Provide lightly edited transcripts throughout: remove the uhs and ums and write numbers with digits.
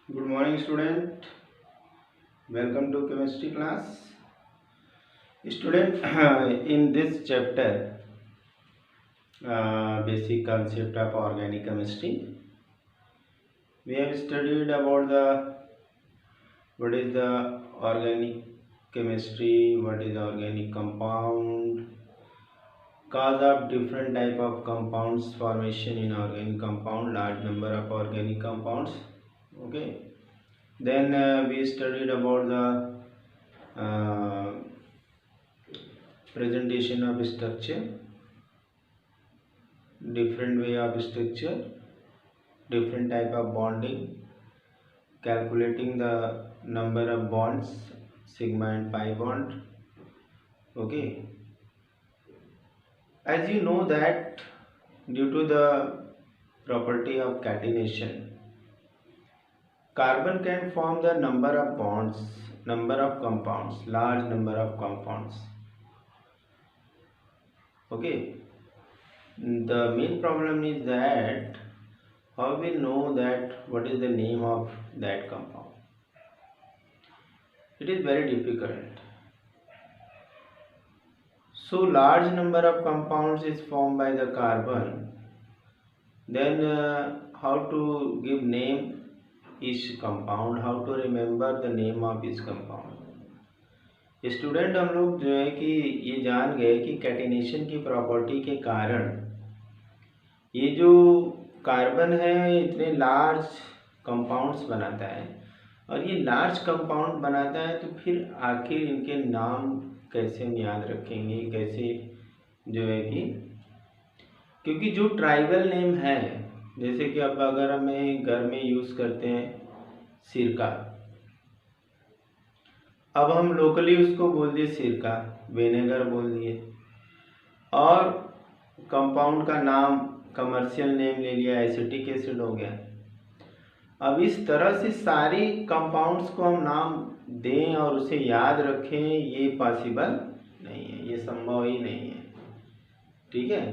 Good morning, student. Welcome to chemistry class. Student, in this chapter, basic concept of organic chemistry, we have studied about the what is the organic chemistry, what is organic compound, cause of different type of compounds formation in organic compound, large number of organic compounds. Okay. Then we studied about the presentation of structure, different way of structure, different type of bonding, calculating the number of bonds, sigma and pi bond. Okay, as you know that due to the property of catenation, carbon can form the number of bonds, number of compounds, large number of compounds. Okay, the main problem is that how we know that what is the name of that compound. It is very difficult. So large number of compounds is formed by the carbon. Then how to give name each compound, how to remember the name of each compound. Student हम लोग जो है कि ये जान गए कि catenation की प्रॉपर्टी के कारण ये जो कार्बन है इतने लार्ज कंपाउंड्स बनाता है, और ये लार्ज कंपाउंड बनाता है तो फिर आखिर इनके नाम कैसे हम याद रखेंगे, कैसे जो है कि क्योंकि जो ट्राइबल नेम है, जैसे कि अब अगर हमें घर में यूज़ करते हैं सिरका, अब हम लोकली उसको बोल दिए सिरका, विनेगर बोल दिए, और कंपाउंड का नाम कमर्शियल नेम ले लिया एसिटिक एसिड हो गया। अब इस तरह से सारी कंपाउंड्स को हम नाम दें और उसे याद रखें, ये पॉसिबल नहीं है, ये संभव ही नहीं है। ठीक है,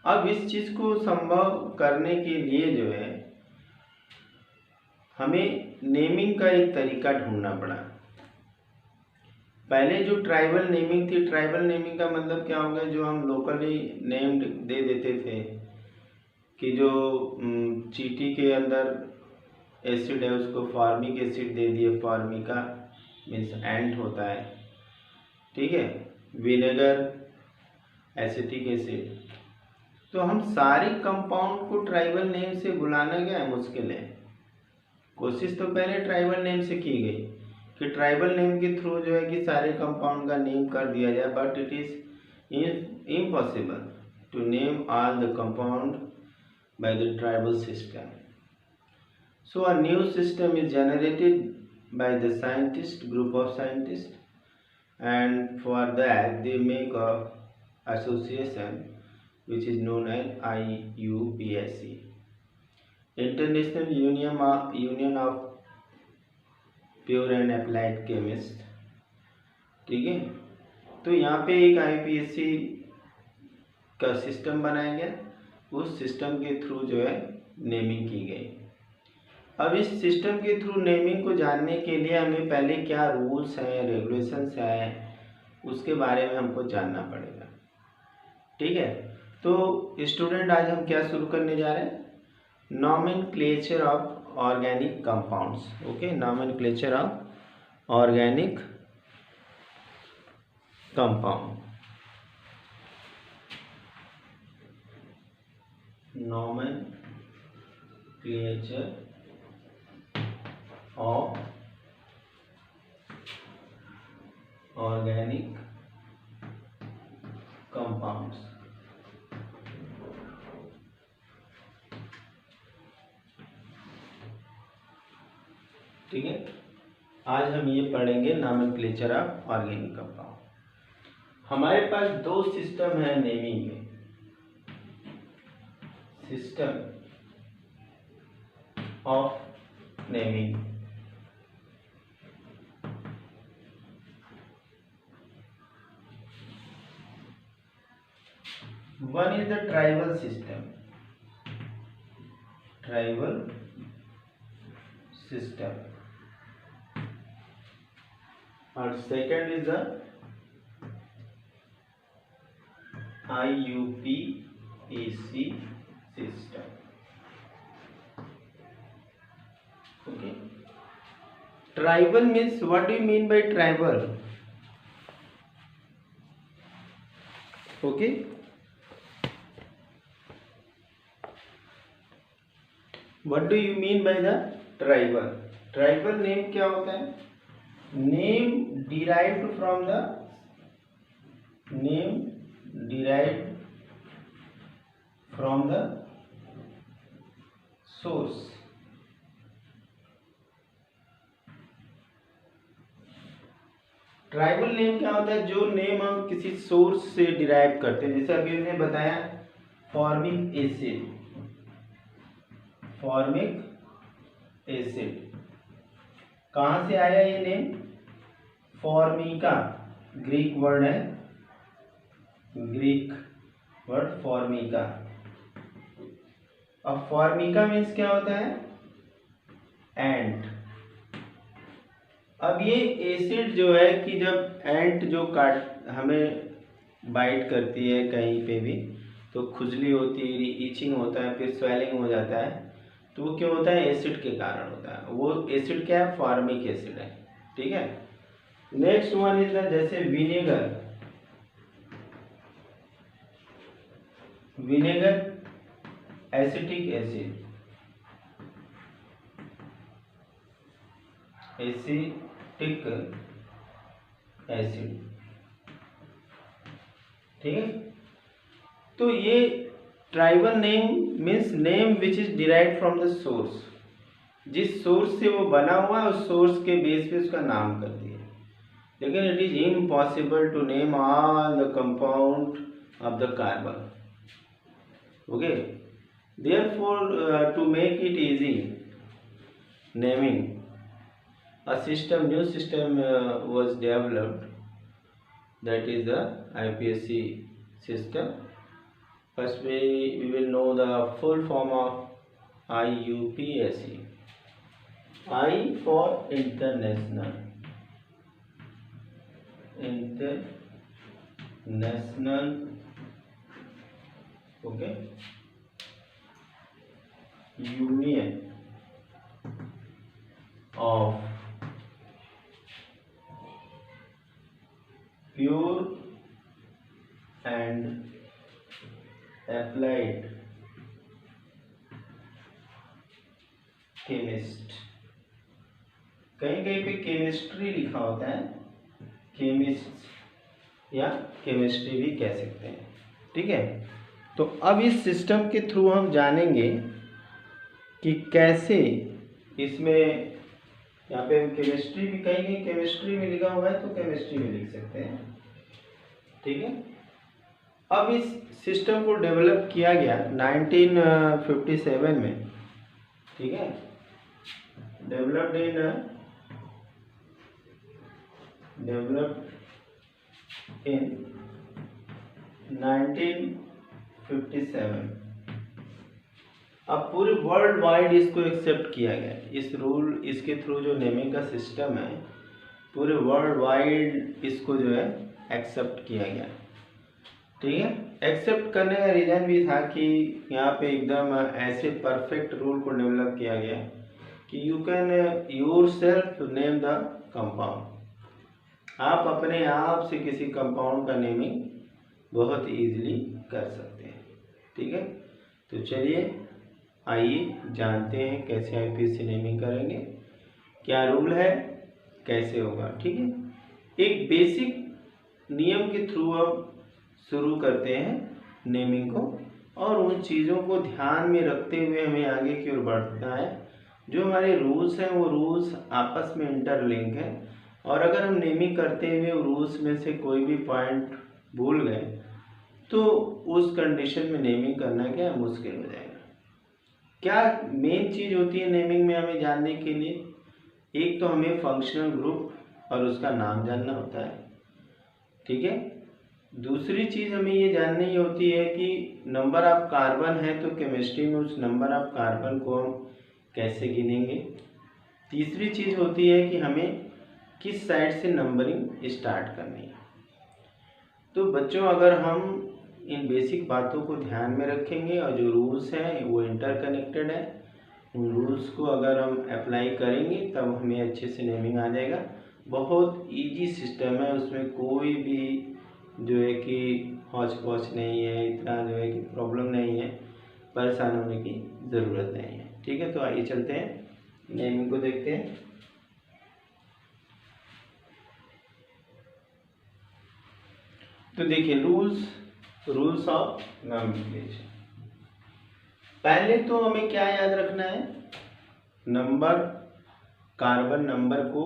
अब इस चीज़ को संभव करने के लिए जो है हमें नेमिंग का एक तरीका ढूंढना पड़ा। पहले जो ट्राइबल नेमिंग थी, ट्राइबल नेमिंग का मतलब क्या होगा, जो हम लोकली नेम्ड दे देते थे कि जो चींटी के अंदर एसिड है उसको फॉर्मिक एसिड दे दिए, फॉर्मिका मीन्स एंट होता है, ठीक है, विनेगर एसिटिक एसिड। तो हम सारी कंपाउंड को ट्राइबल नेम से बुलाना क्या मुश्किल है। कोशिश तो पहले ट्राइबल नेम से की गई कि ट्राइबल नेम के थ्रू जो है कि सारे कंपाउंड का नेम कर दिया जाए, but it is impossible to name all the compound by the tribal system. So a new system is generated by the group of scientists, and for that they make a association which is known as IUPAC, International Union of Pure and Applied Chemists। ठीक है, तो यहाँ पे एक IUPAC का system बनाया गया, उस सिस्टम के थ्रू जो है नेमिंग की गई। अब इस सिस्टम के थ्रू नेमिंग को जानने के लिए हमें पहले क्या रूल्स हैं, रेगुलेशंस हैं, उसके बारे में हमको जानना पड़ेगा। ठीक है, तो स्टूडेंट आज हम क्या शुरू करने जा रहे हैं, nomenclature of organic compounds. Okay, nomenclature of organic compound, nomenclature of organic compounds। ठीक है, आज हम ये पढ़ेंगे नॉमेनक्लेचर ऑफ ऑर्गेनिक कंपाउंड। हमारे पास दो सिस्टम है नेमिंग में, system of naming. One is the tribal system system, और second is the IUPAC system. Okay. Tribal means, what do you mean by tribal? Okay. What do you mean by the tribal? Tribal name क्या होता है? Name derived from the source. Tribal name क्या होता है? जो name हम किसी source से डिराइव करते हैं, जैसे अभी हमने बताया फॉर्मिक एसिड, कहाँ से आया ये नेम? फॉर्मिका, ग्रीक वर्ड है, फॉर्मिका। अब फॉर्मिका मीन्स क्या होता है? एंट। अब ये एसिड जो है कि जब एंट जो काट हमें बाइट करती है कहीं पे भी, तो खुजली होती है, ईचिंग होता है, फिर स्वेलिंग हो जाता है, तो वो क्यों होता है? एसिड के कारण होता है। वो एसिड क्या है? फॉर्मिक एसिड है। ठीक है। नेक्स्ट वन इज द, जैसे विनेगर एसिटिक एसिड, ठीक है। तो ये tribal name means name which is derived from the source, जिस सोर्स से वो बना हुआ है उस सोर्स के बेस पे उसका नाम कर दिया। लेकिन it is impossible to name all the compound of the carbon. Okay, therefore to make it easy naming, new system was developed, that is the IUPAC system. First we will know the full form of IUPAC. I for international, okay, Union of Pure and Applied Chemist। कहीं कहीं पे chemistry लिखा होता है, chemist या chemistry भी कह सकते हैं। ठीक है। तो अब इस सिस्टम के थ्रू हम जानेंगे कि कैसे इसमें, यहाँ पे केमिस्ट्री भी, कहीं केमिस्ट्री में लिखा हुआ है तो केमिस्ट्री में लिख सकते हैं। ठीक है। अब इस सिस्टम को डेवलप किया गया 1957 में। ठीक है। Developed in 1957। अब पूरे वर्ल्ड वाइड इसको एक्सेप्ट किया गया। इसके थ्रू जो नेमिंग का सिस्टम है, पूरे वर्ल्ड वाइड इसको जो है एक्सेप्ट किया गया। ठीक है। एक्सेप्ट करने का रीज़न भी था कि यहाँ पे एकदम ऐसे परफेक्ट रूल को डेवलप किया गया कि you can yourself name the compound. आप अपने आप से किसी कंपाउंड का नेमिंग बहुत इजीली कर सकते हैं। ठीक है। तो चलिए आइए जानते हैं कैसे IUPAC नेमिंग करेंगे, क्या रूल है, कैसे होगा। ठीक है। एक बेसिक नियम के थ्रू हम शुरू करते हैं नेमिंग को, और उन चीज़ों को ध्यान में रखते हुए हमें आगे की ओर बढ़ना है। जो हमारे रूल्स हैं वो रूल्स आपस में इंटरलिंक हैं, और अगर हम नेमिंग करते हुए रूल्स में से कोई भी पॉइंट भूल गए तो उस कंडीशन में नेमिंग करना क्या है, मुश्किल हो जाएगा। क्या मेन चीज़ होती है नेमिंग में हमें जानने के लिए? एक तो हमें फंक्शनल ग्रुप और उसका नाम जानना होता है। ठीक है। दूसरी चीज़ हमें ये जाननी होती है कि नंबर ऑफ कार्बन है, तो केमिस्ट्री में उस नंबर ऑफ कार्बन को हम कैसे गिनेंगे। तीसरी चीज़ होती है कि हमें किस साइड से नंबरिंग स्टार्ट करनी है। तो बच्चों, अगर हम इन बेसिक बातों को ध्यान में रखेंगे और जो रूल्स हैं वो इंटरकनेक्टेड है, उन रूल्स को अगर हम अप्लाई करेंगे तब हमें अच्छे से नेमिंग आ जाएगा। बहुत इजी सिस्टम है, उसमें कोई भी जो है कि हौच पौच नहीं है, इतना जो है कि प्रॉब्लम नहीं है, परेशान होने की ज़रूरत नहीं है। ठीक है, तो आइए चलते हैं नेमिंग को देखते हैं। तो देखिए, रूल्स ऑफ नॉमेनक्लेचर। पहले तो हमें क्या याद रखना है, नंबर, कार्बन नंबर को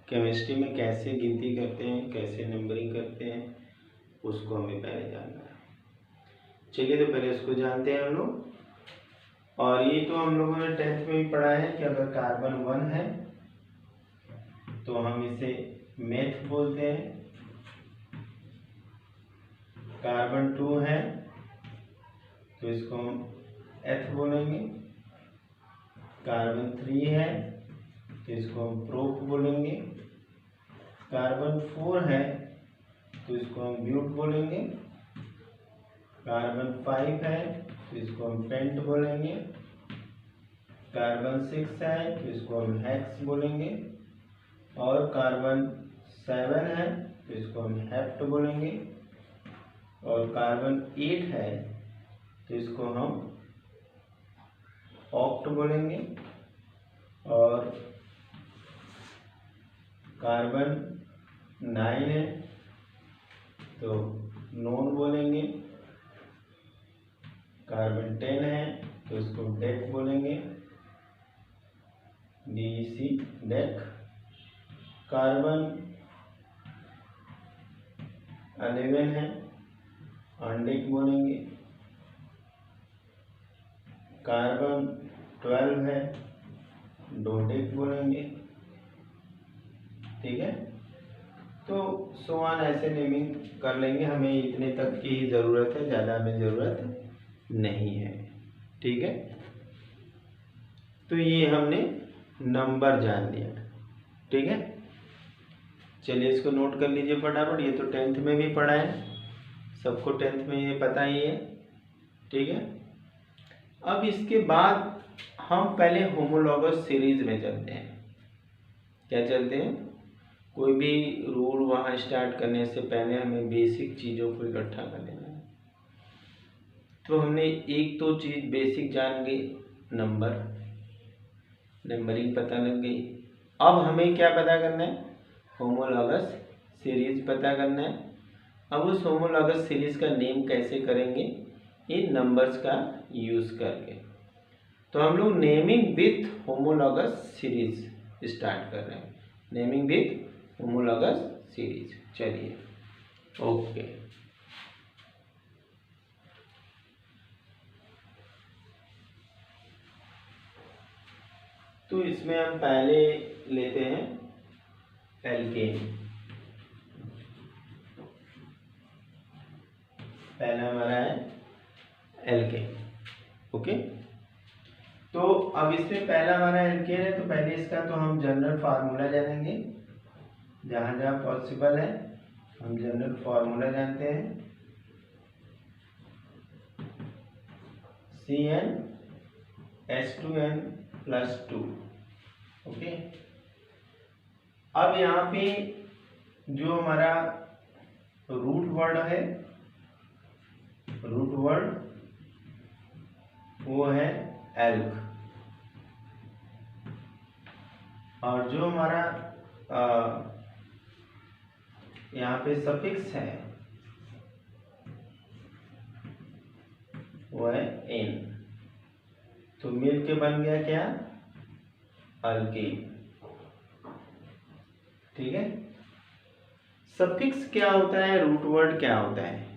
केमिस्ट्री में कैसे गिनती करते हैं, कैसे नंबरिंग करते हैं, उसको हमें पहले जानना है। चलिए, तो पहले उसको जानते हैं हम लोग। और ये तो हम लोगों ने 10th में भी पढ़ा है कि अगर कार्बन 1 है तो हम इसे मेथ बोलते हैं, कार्बन 2 है तो इसको हम एथ बोलेंगे, कार्बन 3 है तो इसको हम प्रोप बोलेंगे, कार्बन 4 है तो इसको हम ब्यूट बोलेंगे, कार्बन 5 है तो इसको हम पेंट बोलेंगे, कार्बन 6 है तो इसको हम हेक्स बोलेंगे, और कार्बन 7 है तो इसको हम हेप्ट बोलेंगे, और कार्बन 8 है तो इसको हम ऑक्ट बोलेंगे, और कार्बन 9 है तो नोन बोलेंगे, कार्बन 10 है तो इसको डेक बोलेंगे, DEC डेक, कार्बन 11 है अनडेक बोलेंगे, कार्बन 12 है डोडेक बोलेंगे। ठीक है, तो सोआन ऐसे नेमिंग कर लेंगे, हमें इतने तक की ही ज़रूरत है, ज़्यादा हमें ज़रूरत नहीं है। ठीक है, तो ये हमने नंबर जान लिया। ठीक है, चलिए इसको नोट कर लीजिए फटाफट। ये तो 10th में भी पढ़ा है, सबको 10th में ये पता ही है। ठीक है, अब इसके बाद हम पहले होमोलॉगस सीरीज में चलते हैं। क्या चलते हैं, कोई भी रूल वहाँ स्टार्ट करने से पहले हमें बेसिक चीज़ों को इकट्ठा कर लेना है। तो हमने एक तो चीज़ बेसिक जान गई, नंबरिंग पता लग गई। अब हमें क्या पता करना है, होमोलॉगस सीरीज पता करना है। अब उस होमोलॉगस सीरीज का नेम कैसे करेंगे, इन नंबर्स का यूज़ करके। तो हम लोग naming with homologous series start कर रहे हैं, नेमिंग विथ होमोलॉगस सीरीज। चलिए, ओके। तो इसमें हम पहले लेते हैं एल्केन। पहला हमारा है एल्केन। ओके, तो अब इसमें पहला हमारा एल्केन है, तो पहले इसका तो हम जनरल फार्मूला जानेंगे। जहाँ जहाँ पॉसिबल है हम जनरल फार्मूला जानते हैं, CnH2n+2। ओके, अब यहाँ पे जो हमारा रूट वर्ड है, रूट वर्ड वो है एल्क, और जो हमारा यहाँ पे सफिक्स है वो है एन। तो मिल के बन गया क्या, अल्केन। ठीक है, सफिक्स क्या होता है, रूट वर्ड क्या होता है।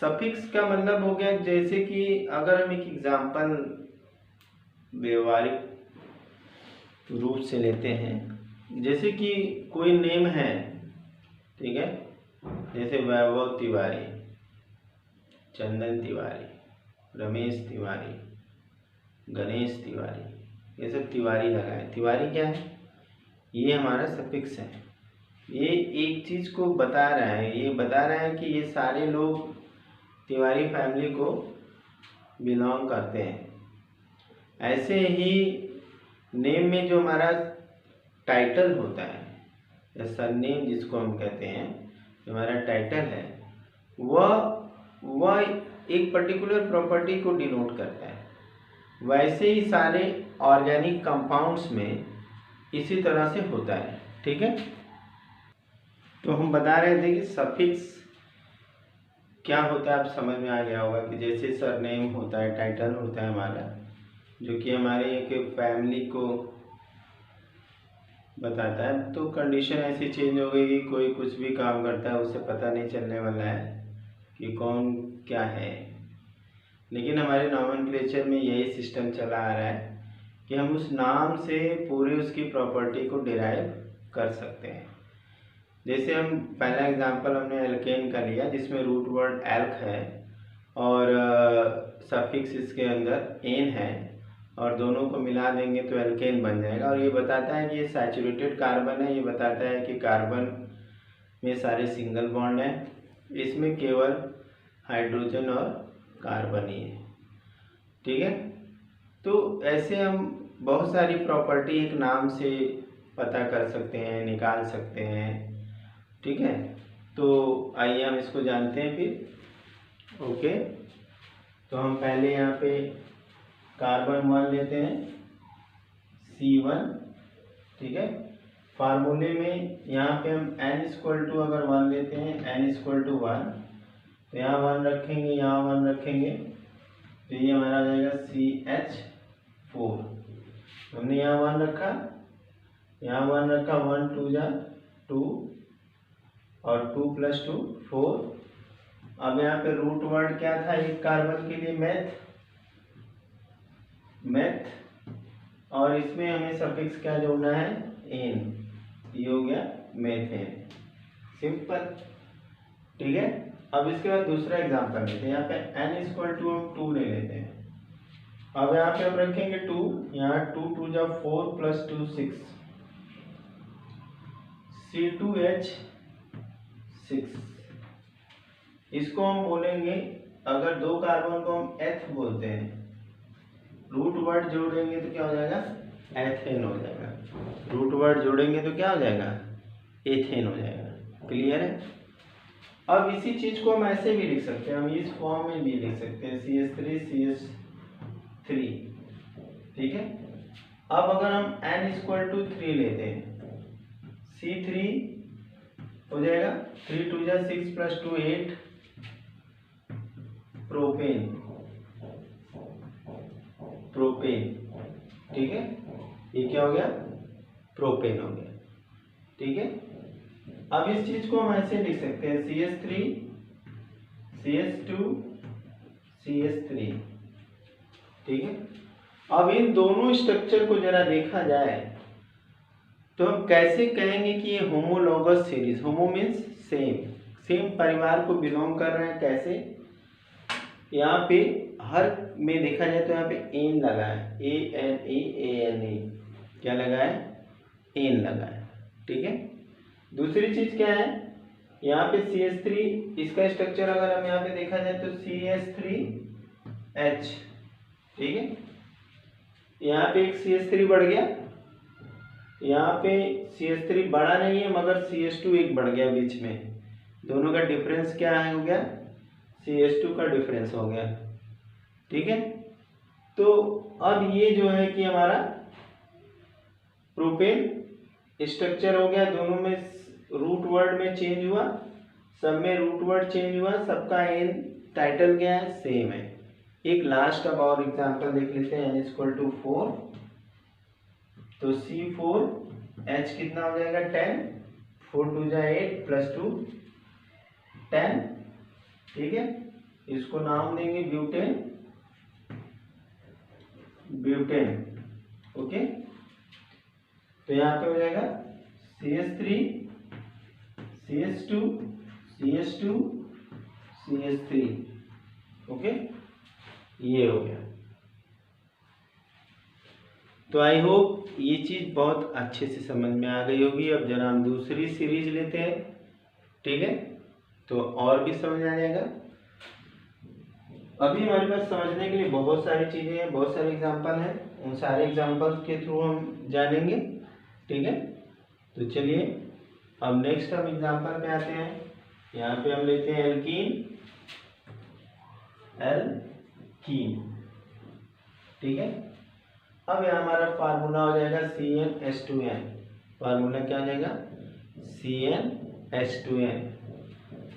सफिक्स का मतलब हो गया, जैसे कि अगर हम एक एग्जाम्पल व्यवहारिक रूप से लेते हैं, जैसे कि कोई नेम है, ठीक है, जैसे वैभव तिवारी, चंदन तिवारी, रमेश तिवारी, गणेश तिवारी, ये सब तिवारी लगा है। तिवारी क्या है? ये हमारा सफिक्स है। ये एक चीज़ को बता रहा है, ये बता रहा है कि ये सारे लोग तिवारी फैमिली को बिलोंग करते हैं। ऐसे ही नेम में जो हमारा टाइटल होता है या सरनेम जिसको हम कहते हैं, जो हमारा टाइटल है, वह एक पर्टिकुलर प्रॉपर्टी को डिनोट करता है। वैसे ही सारे ऑर्गेनिक कंपाउंड्स में इसी तरह से होता है। ठीक है, तो हम बता रहे थे कि सफिक्स क्या होता है, आप समझ में आ गया होगा कि जैसे सरनेम होता है, टाइटल होता है हमारा, जो कि हमारे एक फैमिली को बताता है। तो कंडीशन ऐसी चेंज हो गई कि कोई कुछ भी काम करता है उसे पता नहीं चलने वाला है कि कौन क्या है। लेकिन हमारे नॉमेनक्लेचर में यही सिस्टम चला आ रहा है कि हम उस नाम से पूरी उसकी प्रॉपर्टी को डिराइव कर सकते हैं। जैसे हम पहला एग्जांपल हमने एल्केन का लिया, जिसमें रूट वर्ड एल्क है और सफिक्स इसके अंदर एन है, और दोनों को मिला देंगे तो एल्केन बन जाएगा। और ये बताता है कि ये सैचुरेटेड कार्बन है, ये बताता है कि कार्बन में सारे सिंगल बॉन्ड हैं, इसमें केवल हाइड्रोजन और कार्बन ही है। ठीक है, तो ऐसे हम बहुत सारी प्रॉपर्टी एक नाम से पता कर सकते हैं, निकाल सकते हैं। ठीक है, तो आइए हम इसको जानते हैं फिर। ओके, तो हम पहले यहाँ पे कार्बन 1 लेते हैं, C1। ठीक है, फार्मूले में यहाँ पे हम n अगर 1 लेते हैं, n=1, तो यहाँ 1 रखेंगे, यहाँ 1 रखेंगे, तो ये हमारा आ जाएगा CH4। हमने यहाँ 1 रखा, यहाँ 1 रखा, 1 2 जा 2 और 2 + 2 4। अब यहाँ पे रूट वर्ड क्या था एक कार्बन के लिए? मेथ, और इसमें हमें सफिक्स क्या जोड़ना है? एन। ये हो गया मेथेन, सिंपल। ठीक है, अब इसके बाद दूसरा एग्जांपल लेते हैं। यहाँ पे n हम 2 ले लेते हैं। अब यहाँ पे हम रखेंगे 2, यहाँ 2 2 जा 4 + 2 6, C2H6। इसको हम बोलेंगे, अगर दो कार्बन को हम एथ बोलते हैं, रूट वर्ड जोड़ेंगे तो क्या हो जाएगा? एथेन हो जाएगा। रूट वर्ड जोड़ेंगे तो क्या हो जाएगा? एथेन हो जाएगा। क्लियर है? अब इसी चीज को हम ऐसे भी लिख सकते हैं, हम इस फॉर्म में भी लिख सकते हैं, CH3 ठीक है। अब अगर हम n=3 लेते हैं, C3 हो जाएगा 3 2 जा 6 + 2 8, प्रोपेन। ठीक है, ये क्या हो गया? प्रोपेन हो गया। ठीक है, अब इस चीज को हम ऐसे लिख सकते हैं, CH3 CH2 CH3। ठीक है, अब इन दोनों स्ट्रक्चर को जरा देखा जाए तो हम कैसे कहेंगे कि ये होमोलॉगस सीरीज, होमो मीन्स सेम परिवार को बिलोंग कर रहे हैं। कैसे? यहाँ पे हर में देखा जाए तो यहाँ पे एन लगा है, ANE, क्या लगा है? एन लगा है। ठीक है, दूसरी चीज क्या है? यहाँ पे CH3, इसका स्ट्रक्चर अगर हम यहाँ पे देखा जाए तो CH3H। ठीक है, यहाँ पे एक CH3 बढ़ गया, यहाँ पे CH3 बड़ा नहीं है मगर CH2 एक बढ़ गया बीच में। दोनों का डिफरेंस क्या है? हो गया CH2 का डिफरेंस हो गया। ठीक है, तो अब ये जो है कि हमारा प्रोपेन स्ट्रक्चर हो गया। दोनों में रूट वर्ड में चेंज हुआ, सब में रूट वर्ड चेंज हुआ, सबका एन टाइटल क्या है? सेम है। एक लास्ट अब और एग्जांपल देख लेते हैं, n=4, तो C4H कितना हो जाएगा? 10, 4 2 जा 8 + 2 10। ठीक है, इसको नाम देंगे ब्यूटेन। ओके, तो यहाँ पे हो जाएगा CH3 CH2 CH2 CH3। Okay, ये हो गया। तो आई होप ये चीज़ बहुत अच्छे से समझ में आ गई होगी। अब जरा हम दूसरी सीरीज लेते हैं, ठीक है, तो और भी समझ आ जाएगा। अभी हमारे पास समझने के लिए बहुत सारी चीज़ें हैं, बहुत सारे एग्जाम्पल हैं, उन सारे एग्जाम्पल्स के थ्रू हम जानेंगे, ठीक है। तो चलिए अब नेक्स्ट हम एग्जाम्पल पे आते हैं। यहाँ पे हम लेते हैं एल्कीन, एल्कीन, ठीक है। अब यहाँ हमारा फार्मूला हो जाएगा CnH2n। फार्मूला क्या हो जाएगा? CnH2n।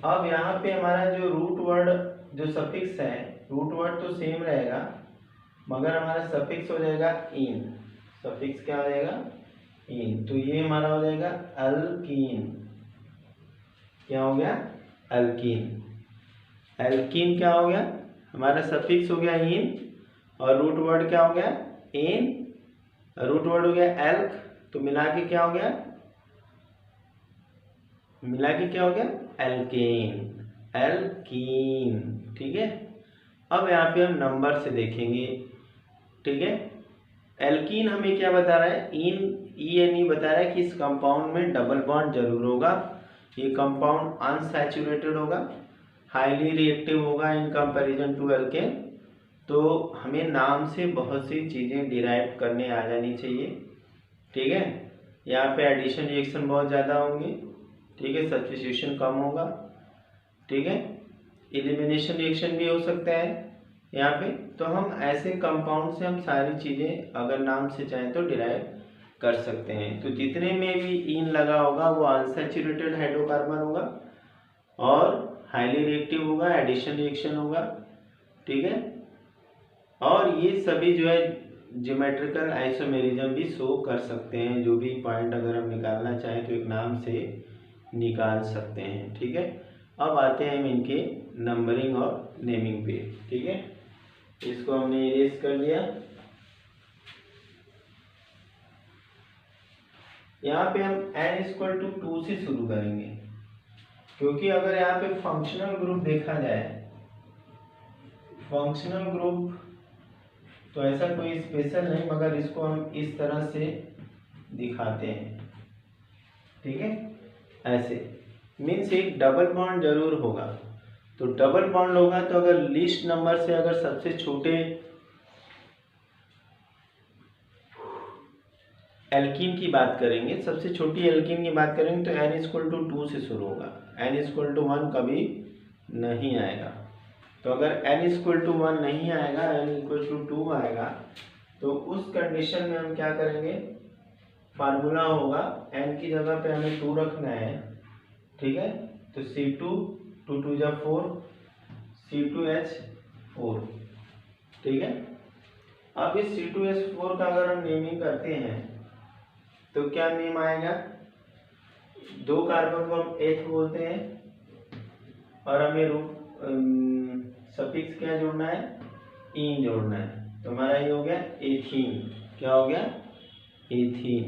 अब यहाँ पे हमारा जो रूट वर्ड, जो सफिक्स है, रूट वर्ड तो सेम रहेगा मगर हमारा सफिक्स हो जाएगा इन। सफिक्स क्या हो जाएगा? इन। तो ये हमारा हो जाएगा अल्कीन। क्या हो गया? अल्कीन। एल्कीन क्या हो गया? हमारा सफिक्स हो गया इन और रूट वर्ड क्या हो गया? इन। रूट वर्ड हो गया एल्क, तो मिला के क्या हो गया? मिला के क्या हो गया? एल्केन। एल्कीन, ठीक है। अब यहाँ पे हम नंबर से देखेंगे, ठीक है। एल्कीन हमें क्या बता रहा है? ई बता रहा है कि इस कंपाउंड में डबल बॉन्ड जरूर होगा। ये कंपाउंड अनसैचुरेटेड होगा, हाईली रिएक्टिव होगा इन कंपैरिजन टू एल्केन। तो हमें नाम से बहुत सी चीज़ें डिराइव करने आ जानी चाहिए, ठीक है। यहाँ पे एडिशन रिएक्शन बहुत ज़्यादा होंगे, ठीक है, सब्स्टिट्यूशन कम होगा, ठीक है। एलिमिनेशन रिएक्शन भी हो सकता है यहाँ पे। तो हम ऐसे कंपाउंड से हम सारी चीज़ें अगर नाम से चाहें तो डिराइव कर सकते हैं। तो जितने में भी इन लगा होगा वो अनसैचुरेटेड हाइड्रोकार्बन होगा और हाईली रिएक्टिव होगा, एडिशन रिएक्शन होगा, ठीक है। और ये सभी जो है ज्योमेट्रिकल आइसोमेरिज्म भी शो कर सकते हैं। जो भी पॉइंट अगर हम निकालना चाहें तो एक नाम से निकाल सकते हैं, ठीक है। अब आते हैं हम इनके नंबरिंग और नेमिंग पे, ठीक है। इसको हमने इरेज कर लिया। यहाँ पे हम n=2 से शुरू करेंगे, क्योंकि अगर यहाँ पे फंक्शनल ग्रुप देखा जाए, फंक्शनल ग्रुप तो ऐसा कोई स्पेशल नहीं, मगर इसको हम इस तरह से दिखाते हैं, ठीक है। ऐसे मीन्स एक डबल बॉन्ड जरूर होगा। तो डबल बॉन्ड होगा तो अगर लिस्ट नंबर से अगर सबसे छोटे एल्कीन की बात करेंगे, सबसे छोटी एल्कीन की बात करेंगे तो n=2 से शुरू होगा। n=1 कभी नहीं आएगा। तो अगर n=1 नहीं आएगा, n=2 आएगा, तो उस कंडीशन में हम क्या करेंगे? फार्मूला होगा, n की जगह पे हमें 2 रखना है, ठीक है। तो C2, 2 2 जा 4, C2H4, ठीक है। अब इस C2H4 का अगर हम नेमिंग करते हैं तो क्या नेम आएगा? 2 कार्बन को हम एथ बोलते हैं और हमें सफिक्स क्या जोड़ना है? इन जोड़ना है। तो हमारा ये हो गया एथीन। क्या हो गया? एथीन।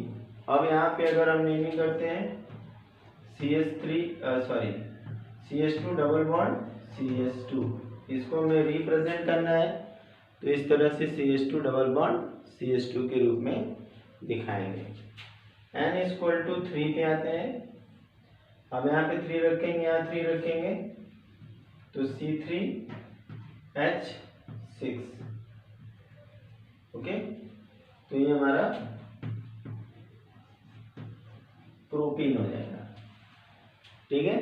अब यहाँ पे अगर हम नेमिंग करते हैं CH2 डबल बॉन्ड CH2, इसको हमें रिप्रेजेंट करना है तो इस तरह से CH2 डबल बॉन्ड CH2 के रूप में दिखाएंगे। n=3 पे आते हैं। अब यहाँ पे 3 रखेंगे, यहाँ 3 रखेंगे, तो C3H6, ओके। तो ये हमारा प्रोपीन हो जाएगा, ठीक है।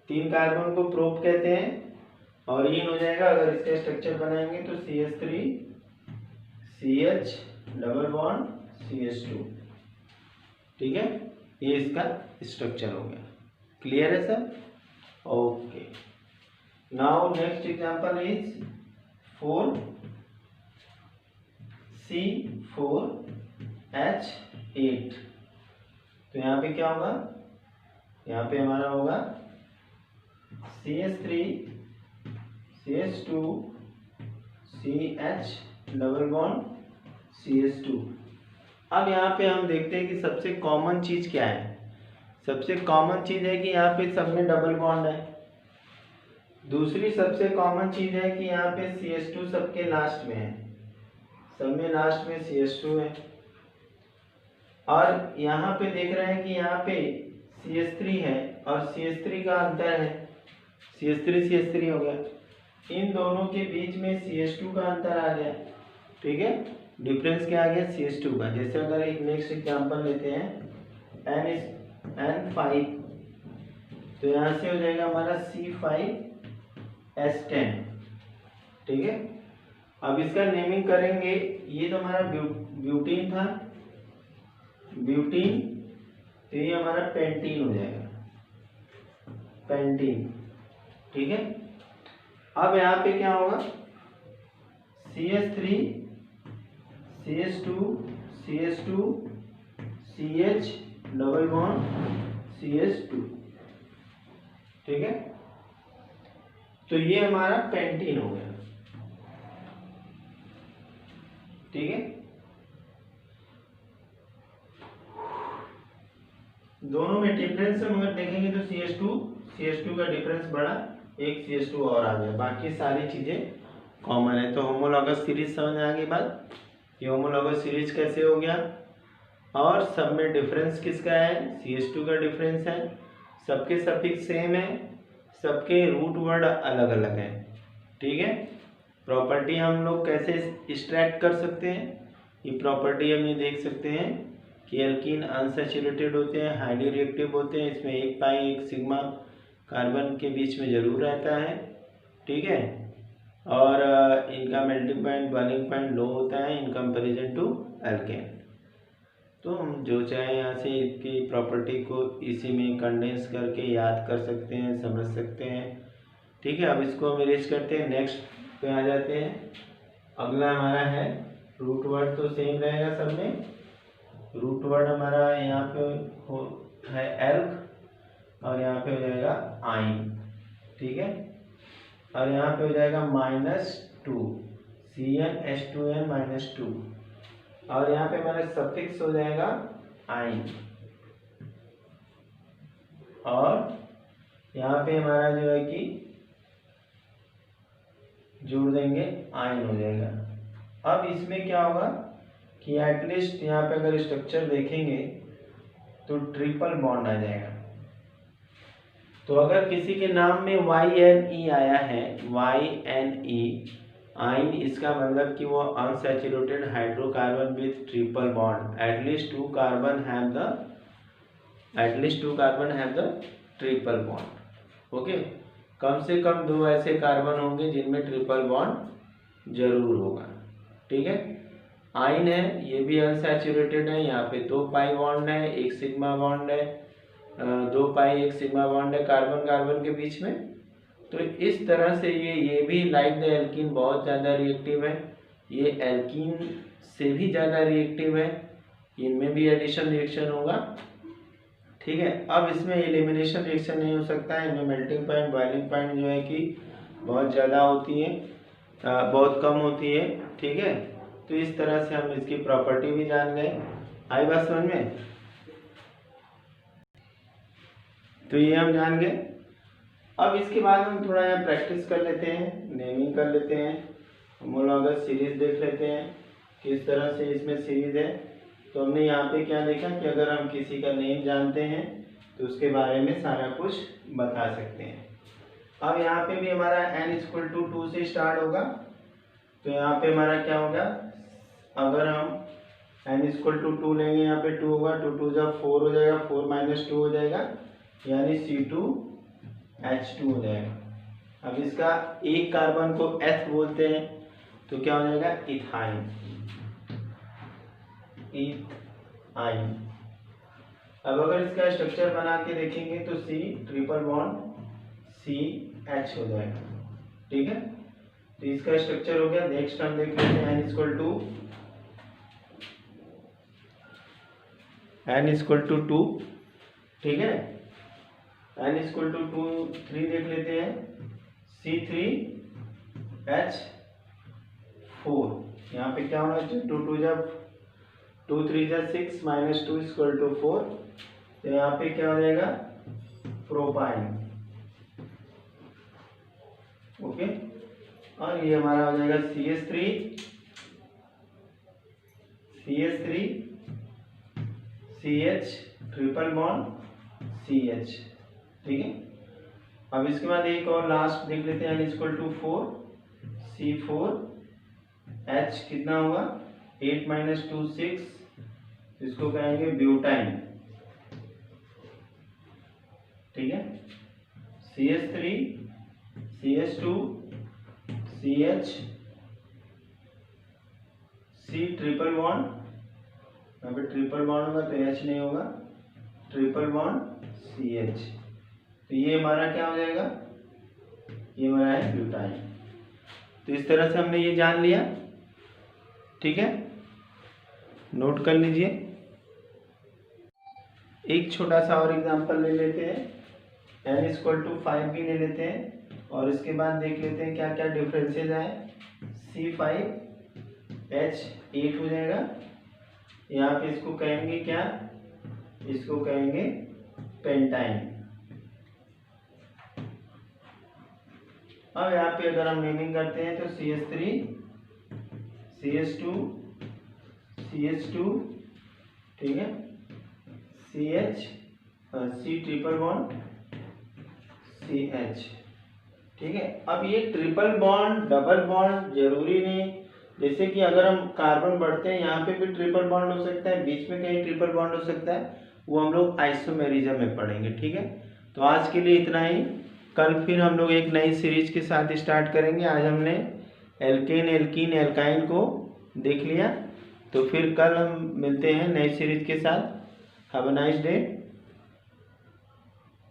3 कार्बन को प्रोप कहते हैं और इन हो जाएगा। अगर इसका स्ट्रक्चर बनाएंगे तो CH3 CH double bond CH2, ठीक है। ये इसका स्ट्रक्चर हो गया। क्लियर है sir? Okay. Now next example is 4C4H8। तो यहाँ पे क्या होगा? यहाँ पे हमारा होगा CH3 CH2 CH double bond CH2। अब यहाँ पे हम देखते हैं कि सबसे कॉमन चीज़ क्या है। सबसे कॉमन चीज़ है कि यहाँ पे सब में डबल बॉन्ड है। दूसरी सबसे कॉमन चीज़ है कि यहाँ पे CH2 सबके लास्ट में है, सब में लास्ट में CH2 है। और यहाँ पे देख रहे हैं कि यहाँ पे CH3 है और CH3 का अंतर है, CH3 हो गया, इन दोनों के बीच में CH2 का अंतर आ गया। ठीक है, डिफरेंस क्या आ गया CH2 का। जैसे अगर एक नेक्स्ट एग्जांपल लेते हैं N5, तो यहाँ से हो जाएगा हमारा C5H10। ठीक है, अब इसका नेमिंग करेंगे। ये तो हमारा ब्यूटीन था, ब्यूटीन, तो ये हमारा पेंटीन हो जाएगा, पेंटीन। ठीक है, अब यहाँ पे क्या होगा, CH3 CH2 CH2 CH double bond CH2। ठीक है, तो ये हमारा पेंटीन हो गया। ठीक है, दोनों में डिफरेंस हम अगर देखेंगे तो CH2 का डिफरेंस बड़ा, एक CH2 और आ गया, बाकी सारी चीजें कॉमन है। तो होमोलॉगस सीरीज समझ में आ गई बात, ये होमोलॉगस सीरीज कैसे हो गया। और सब में डिफरेंस किसका है, CH2 का डिफरेंस है, सबके सफिक्स सेम है, सबके रूट वर्ड अलग अलग है। ठीक है, प्रॉपर्टी हम लोग कैसे एक्सट्रैक्ट कर सकते हैं, ये प्रॉपर्टी हम ये देख सकते हैं कि एल्कीन अनसैचुरेटेड होते हैं, हाईली रिएक्टिव होते हैं, इसमें एक पाई एक सिग्मा कार्बन के बीच में जरूर रहता है। ठीक है, और इनका मेल्टिंग पॉइंट बॉइलिंग पॉइंट लो होता है इन कंपैरिजन टू एल्केन। तो हम जो चाहे यहाँ से इसकी प्रॉपर्टी को इसी में कंडेंस करके याद कर सकते हैं, समझ सकते हैं। ठीक है, अब इसको हम इरेज करते हैं, नेक्स्ट पे आ जाते हैं। अगला हमारा है रूट वर्ड, तो सेम रहेगा सब में। रूट वर्ड हमारा यहाँ पे है एल्क और यहाँ पे हो जाएगा आइन। ठीक है, और यहाँ पे हो जाएगा -2 CnH2n -2, और यहाँ पे हमारा सफिक्स हो जाएगा आइन, और यहाँ पे हमारा जो है कि जोड़ देंगे आइन हो जाएगा। अब इसमें क्या होगा कि एटलीस्ट यहाँ पे अगर स्ट्रक्चर देखेंगे तो ट्रिपल बॉन्ड आ जाएगा। तो अगर किसी के नाम में YNE आया है, YNE आइन, इसका मतलब कि वो unsaturated hydrocarbon with triple bond, at least two carbon have the triple bond. Okay, कम से कम 2 ऐसे कार्बन होंगे जिनमें ट्रिपल बॉन्ड जरूर होगा। ठीक है, आइन है, ये भी अनसैचुरेटेड है, यहाँ पे 2 पाई बॉन्ड है, एक सिग्मा बॉन्ड है, 2 पाई एक सिग्मा बॉन्ड है कार्बन कार्बन के बीच में। तो इस तरह से ये भी लाइक द एल्कीन बहुत ज़्यादा रिएक्टिव है, ये एल्कीन से भी ज़्यादा रिएक्टिव है, इनमें भी एडिशन रिएक्शन होगा। ठीक है, अब इसमें एलिमिनेशन रिएक्शन नहीं हो सकता है, इनमें मेल्टिंग पॉइंट बॉइलिंग पॉइंट जो है कि बहुत ज़्यादा होती है, बहुत कम होती है। ठीक है, तो इस तरह से हम इसकी प्रॉपर्टी भी जान गए। आई बात समझ में, तो ये हम जान गए। अब इसके बाद हम थोड़ा यहाँ प्रैक्टिस कर लेते हैं, नेमिंग कर लेते हैं, होमोलॉगस सीरीज देख लेते हैं किस तरह से इसमें सीरीज है। तो हमने यहाँ पे क्या देखा कि अगर हम किसी का नेम जानते हैं तो उसके बारे में सारा कुछ बता सकते हैं। अब यहाँ पे भी हमारा n=2 से स्टार्ट होगा, तो यहाँ पे हमारा क्या होगा, अगर हम n=2 लेंगे, यहाँ पे 2 होगा, 2 2 जब 4 हो जाएगा, 4 - 2 हो जाएगा, यानी C2H2 हो जाएगा। अब इसका एक कार्बन को एथ बोलते हैं, तो क्या हो जाएगा, इथाइन, इथाइन। अब अगर इसका स्ट्रक्चर बना के देखेंगे तो C ट्रिपल बॉन्ड CH हो जाएगा। ठीक है, तो इसका स्ट्रक्चर हो गया। नेक्स्ट हम देख लेते हैं n=2। ठीक है, n=2 3 देख लेते हैं, C3H4। यहाँ पे क्या होना चाहिए, 2 2 जब 2 3 जब 6 -2 = 4, तो यहाँ पे क्या हो जाएगा, प्रोपाइन। ओके, और ये हमारा हो जाएगा CH3 CH triple bond CH, ठीक है। अब इसके बाद एक और लास्ट देख लेते हैं, N=4 C4H कितना होगा 8 - 2 6, इसको कहेंगे ब्यूटाइन, ठीक है। CH3 CH2 CH C triple bond, यहाँ पे ट्रिपल बॉन्ड होगा तो H नहीं होगा, ट्रिपल बॉन्ड CH, तो ये हमारा क्या हो जाएगा, ये हमारा है ब्यूटाइन। तो इस तरह से हमने ये जान लिया, ठीक है, नोट कर लीजिए। एक छोटा सा और एग्जांपल ले लेते हैं, N=5 भी ले लेते हैं और इसके बाद देख लेते हैं क्या क्या डिफरेंसेस आए। C5H 8 हो जाएगा, यहाँ पे इसको कहेंगे क्या, इसको कहेंगे पेंटाइन। अब यहाँ पे अगर हम नेमिंग करते हैं तो CH3 CH2 CH2, ठीक है, CH C triple bond CH, ठीक है। अब ये ट्रिपल बॉन्ड डबल बॉन्ड जरूरी नहीं, जैसे कि अगर हम कार्बन बढ़ते हैं यहाँ पे भी ट्रिपल बॉन्ड हो सकता है, बीच में कहीं ट्रिपल बॉन्ड हो सकता है, वो हम लोग आइसोमेरिज्म में पढ़ेंगे, ठीक है। तो आज के लिए इतना ही, कल फिर हम लोग एक नई सीरीज के साथ स्टार्ट करेंगे। आज हमने एल्केन एल्कीन एल्काइन को देख लिया, तो फिर कल हम मिलते हैं नई सीरीज के साथ। Have a nice day.